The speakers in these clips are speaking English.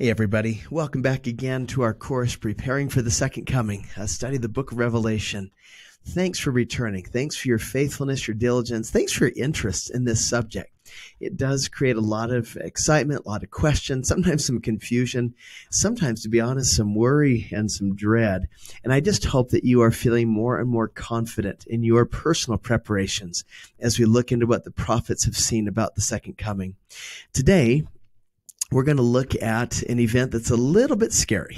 Hey everybody, welcome back again to our course, Preparing for the Second Coming, a study of the book of Revelation. Thanks for returning. Thanks for your faithfulness, your diligence. Thanks for your interest in this subject. It does create a lot of excitement, a lot of questions, sometimes some confusion, sometimes, to be honest, some worry and some dread. And I just hope that you are feeling more and more confident in your personal preparations as we look into what the prophets have seen about the second coming. Today, we're going to look at an event that's a little bit scary.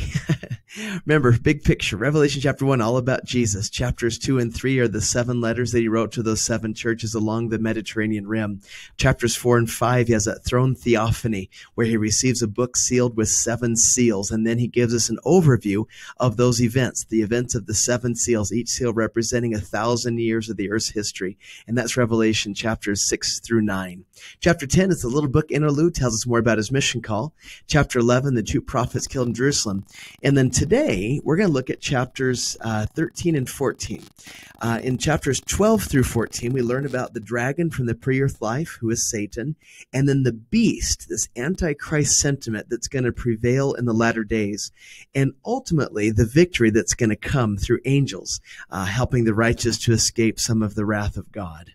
Remember, big picture, Revelation chapter 1, all about Jesus. Chapters 2 and 3 are the 7 letters that he wrote to those 7 churches along the Mediterranean rim. Chapters 4 and 5, he has that throne theophany where he receives a book sealed with 7 seals. And then he gives us an overview of those events, the events of the 7 seals, each seal representing 1,000 years of the earth's history. And that's Revelation chapters 6 through 9. Chapter 10 is the little book interlude, tells us more about his mission call. Chapter 11, the 2 prophets killed in Jerusalem. And then today, we're going to look at chapters 13 and 14. In chapters 12 through 14, we learn about the dragon from the pre-earth life, who is Satan, and then the beast, this antichrist sentiment that's going to prevail in the latter days, and ultimately the victory that's going to come through angels, helping the righteous to escape some of the wrath of God.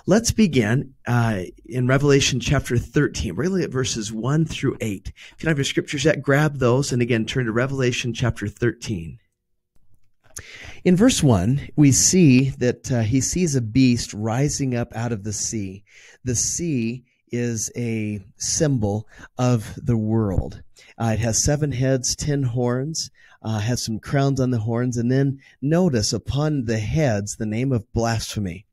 Let's begin in Revelation chapter 13. We're going to look at verses 1 through 8. If you don't have your scriptures yet, grab those, and again, turn to Revelation chapter 13. In verse 1, we see that he sees a beast rising up out of the sea. The sea is a symbol of the world. It has 7 heads, 10 horns, has some crowns on the horns, and then notice upon the heads the name of blasphemy.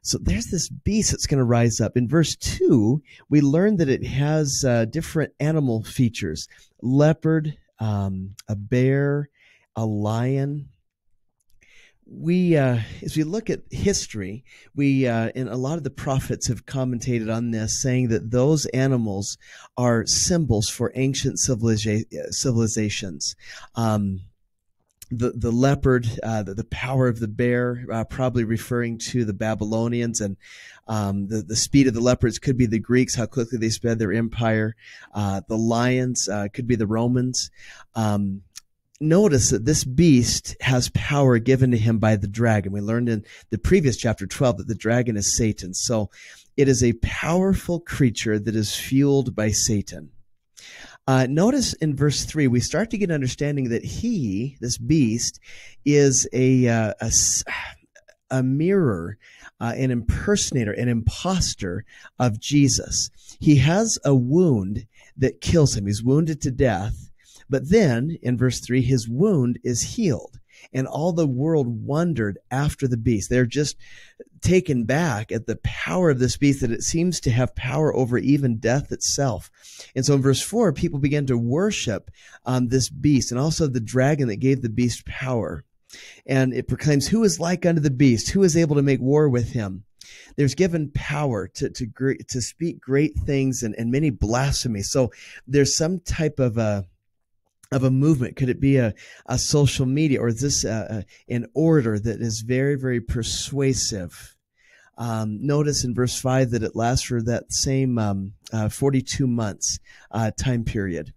So there's this beast that's going to rise up. In verse 2, we learn that it has different animal features: leopard, a bear, a lion. As we look at history, and a lot of the prophets have commentated on this, saying that those animals are symbols for ancient civilizations. The leopard, the power of the bear, probably referring to the Babylonians, and the speed of the leopards could be the Greeks, how quickly they spread their empire. The lions could be the Romans. Notice that this beast has power given to him by the dragon. We learned in the previous chapter 12 that the dragon is Satan. So it is a powerful creature that is fueled by Satan. Notice in verse 3, we start to get an understanding that this beast, is a mirror, an impersonator, an imposter of Jesus. He has a wound that kills him. He's wounded to death. But then, in verse 3, his wound is healed. And all the world wondered after the beast. They're just taken back at the power of this beast, that it seems to have power over even death itself. And so in verse 4, people began to worship this beast, and also the dragon that gave the beast power. And it proclaims, "Who is like unto the beast? Who is able to make war with him?" There's given power to speak great things and many blasphemies. So there's some type of a movement. Could it be a social media, or is this an orator that is very, very persuasive? Notice in verse 5 that it lasts for that same 42 months time period.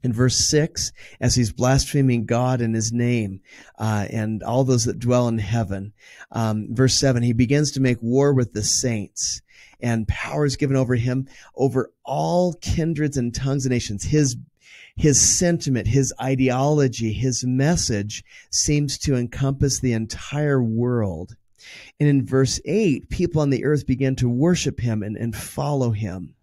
In verse 6, as he's blaspheming God and his name and all those that dwell in heaven. Verse 7, he begins to make war with the saints, and power is given over him over all kindreds and tongues and nations. His sentiment, his ideology, his message seems to encompass the entire world. And in verse 8, people on the earth begin to worship him and follow him.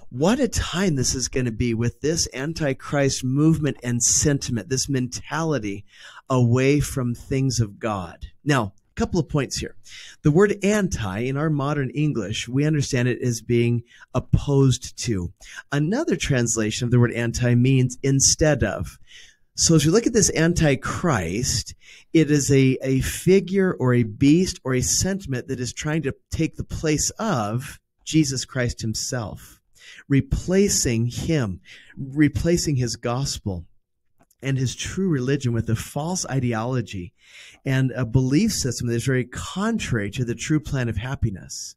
What a time this is going to be with this Antichrist movement and sentiment, this mentality away from things of God. Now, a couple of points here. The word anti, in our modern English, we understand it as being opposed to. Another translation of the word anti means instead of. So as we look at this Antichrist, it is a figure or a beast or a sentiment that is trying to take the place of Jesus Christ himself, replacing him, replacing his gospel and his true religion with a false ideology and a belief system that is very contrary to the true plan of happiness.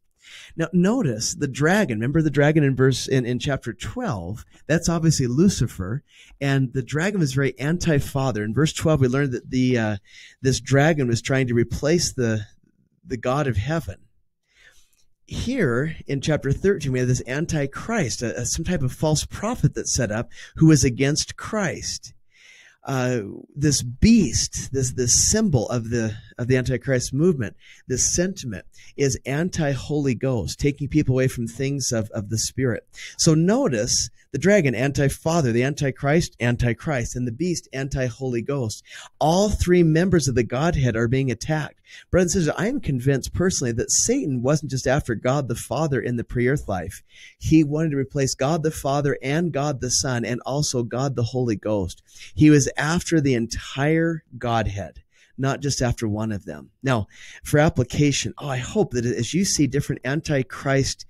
Now, notice the dragon. Remember the dragon in chapter 12? That's obviously Lucifer, and the dragon was very anti-father. In verse 12, we learned that this dragon was trying to replace the God of heaven. Here in chapter 13, we have this antichrist, some type of false prophet that's set up who is against Christ. This beast, this symbol of the Antichrist movement, this sentiment is anti-Holy Ghost, taking people away from things of the Spirit. So notice the dragon, anti-Father, the Antichrist, Antichrist, and the beast, anti-Holy Ghost. All three members of the Godhead are being attacked. Brothers and sisters, I am convinced personally that Satan wasn't just after God the Father in the pre-earth life. He wanted to replace God the Father and God the Son and also God the Holy Ghost. He was after the entire Godhead, not just after one of them. Now, for application, I hope that as you see different Antichrist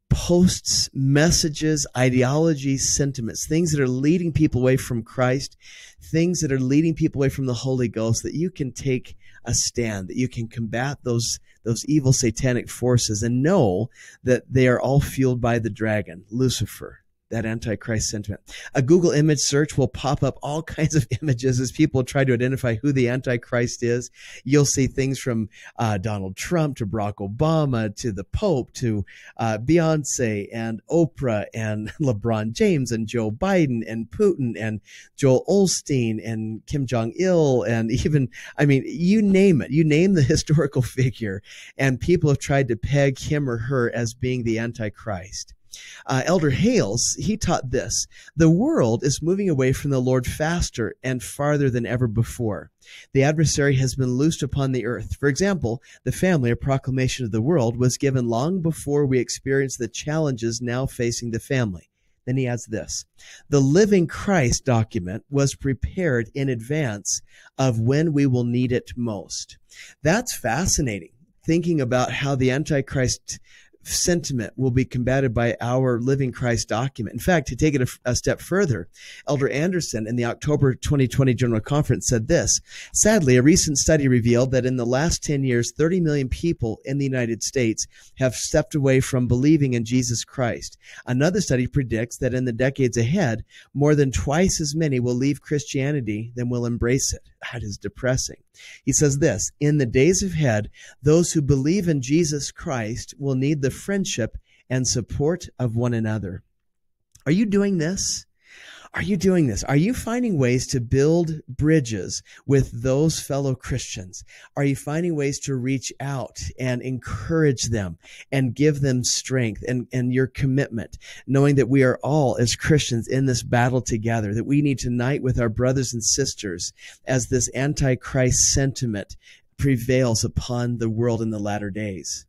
posts, messages, ideologies, sentiments, things that are leading people away from Christ, things that are leading people away from the Holy Ghost, that you can take a stand, that you can combat those evil satanic forces and know that they are all fueled by the dragon, Lucifer, that Antichrist sentiment. A Google image search will pop up all kinds of images as people try to identify who the Antichrist is. You'll see things from Donald Trump to Barack Obama to the Pope to Beyonce and Oprah and LeBron James and Joe Biden and Putin and Joel Osteen and Kim Jong-il and even, you name it. You name the historical figure, and people have tried to peg him or her as being the Antichrist. Elder Hales, he taught this: the world is moving away from the Lord faster and farther than ever before. The adversary has been loosed upon the earth. For example, the family, a proclamation of the world, was given long before we experienced the challenges now facing the family. Then he adds this: the Living Christ document was prepared in advance of when we will need it most. That's fascinating, thinking about how the Antichrist sentiment will be combated by our Living Christ document. In fact, to take it a step further, Elder Anderson in the October 2020 General Conference said this: sadly, a recent study revealed that in the last 10 years, 30 million people in the United States have stepped away from believing in Jesus Christ. Another study predicts that in the decades ahead, more than twice as many will leave Christianity than will embrace it. That is depressing. He says this: in the days ahead, those who believe in Jesus Christ will need the friendship and support of one another. Are you doing this? Are you doing this? Are you finding ways to build bridges with those fellow Christians? Are you finding ways to reach out and encourage them and give them strength and your commitment, knowing that we are all as Christians in this battle together, that we need to unite with our brothers and sisters as this Antichrist sentiment prevails upon the world in the latter days?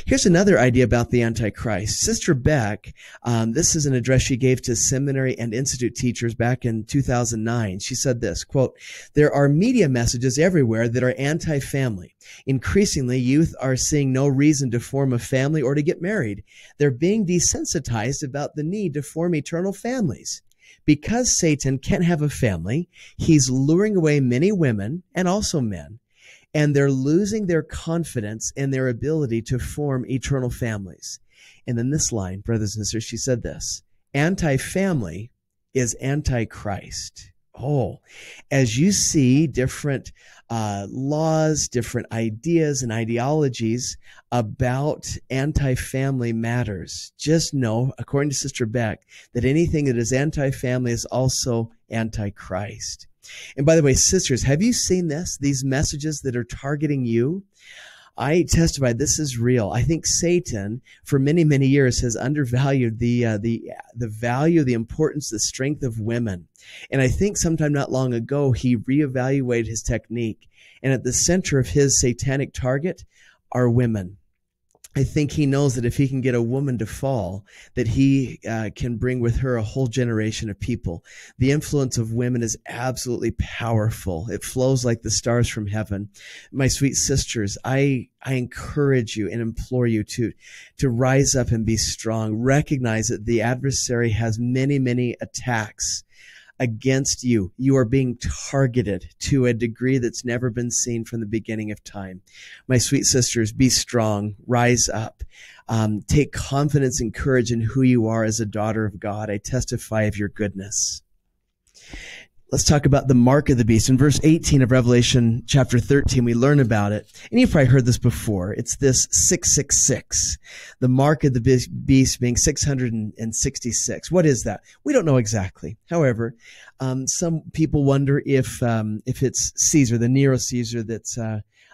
Here's another idea about the Antichrist. Sister Beck, this is an address she gave to seminary and institute teachers back in 2009. She said this, quote, there are media messages everywhere that are anti-family. Increasingly, youth are seeing no reason to form a family or to get married. They're being desensitized about the need to form eternal families. Because Satan can't have a family, he's luring away many women and also men, and they're losing their confidence in their ability to form eternal families. And then this line, brothers and sisters, she said this: anti-family is anti-Christ. Oh, as you see different laws, different ideas and ideologies about anti-family matters, just know, according to Sister Beck, that anything that is anti-family is also anti-Christ. And by the way, sisters, have you seen this? These messages that are targeting you? I testify this is real. I think Satan, for many, many years, has undervalued the value, the importance, the strength of women. And I think sometime not long ago, he reevaluated his technique. And at the center of his satanic target are women. I think he knows that if he can get a woman to fall, that he can bring with her a whole generation of people. The influence of women is absolutely powerful. It flows like the stars from heaven. My sweet sisters, I encourage you and implore you to rise up and be strong. Recognize that the adversary has many, many attacks against you. You are being targeted to a degree that's never been seen from the beginning of time. My sweet sisters, be strong, rise up, take confidence and courage in who you are as a daughter of God. I testify of your goodness. Let's talk about the mark of the beast. In verse 18 of Revelation chapter 13, we learn about it. And you've probably heard this before. It's this 666. The mark of the beast being 666. What is that? We don't know exactly. However, some people wonder if it's Caesar, the Nero Caesar that's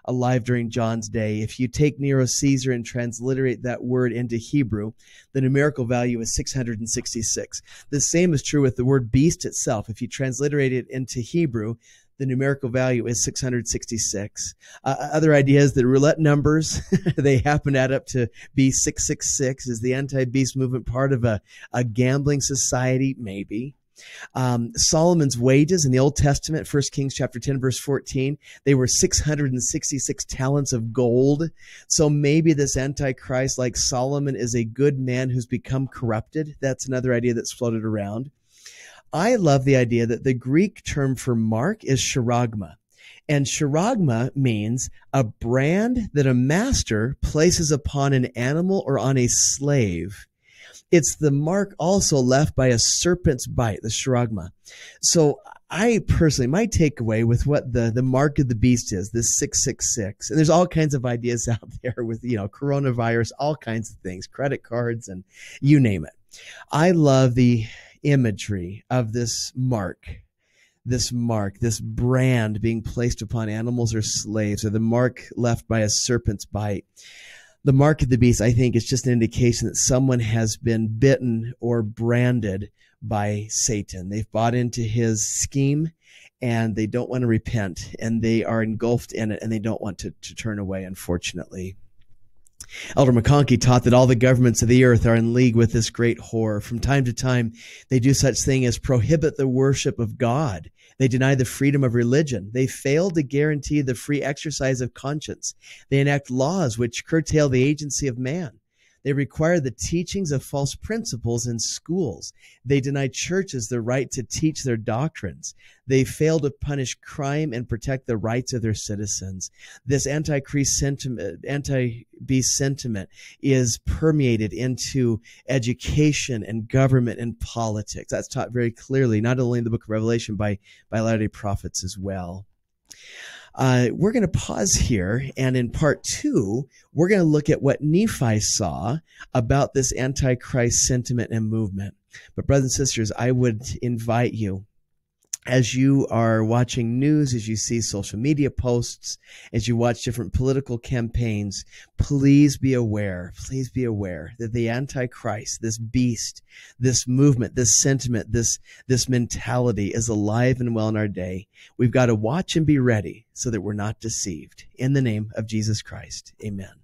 alive during John's day. If you take Nero Caesar and transliterate that word into Hebrew, the numerical value is 666. The same is true with the word beast itself. If you transliterate it into Hebrew, the numerical value is 666. Other ideas, the roulette numbers, they happen to add up to be 666. Is the anti-beast movement part of a gambling society? Maybe. Solomon's wages in the Old Testament, 1 Kings chapter 10, verse 14, they were 666 talents of gold. So maybe this Antichrist, like Solomon, is a good man who's become corrupted. That's another idea that's floated around. I love the idea that the Greek term for mark is charagma. And charagma means a brand that a master places upon an animal or on a slave. It's the mark also left by a serpent's bite, the charagma. So I personally, my takeaway with what the mark of the beast is, this 666, and there's all kinds of ideas out there with, coronavirus, all kinds of things, credit cards, and you name it. I love the imagery of this brand being placed upon animals or slaves, or the mark left by a serpent's bite. The mark of the beast, I think, is just an indication that someone has been bitten or branded by Satan. They've bought into his scheme and they don't want to repent, and they are engulfed in it and they don't want to turn away, unfortunately. Elder McConkie taught that all the governments of the earth are in league with this great horror. From time to time, they do such thing as prohibit the worship of God. They deny the freedom of religion. They fail to guarantee the free exercise of conscience. They enact laws which curtail the agency of man. They require the teachings of false principles in schools. They deny churches the right to teach their doctrines. They fail to punish crime and protect the rights of their citizens. This anti-beast sentiment is permeated into education and government and politics. That's taught very clearly, not only in the book of Revelation, by Latter-day Prophets as well. We're going to pause here, and in part 2, we're going to look at what Nephi saw about this Antichrist sentiment and movement. But brothers and sisters, I would invite you, as you are watching news, as you see social media posts, as you watch different political campaigns, please be aware that the Antichrist, this beast, this movement, this sentiment, this mentality is alive and well in our day. We've got to watch and be ready so that we're not deceived. In the name of Jesus Christ, amen.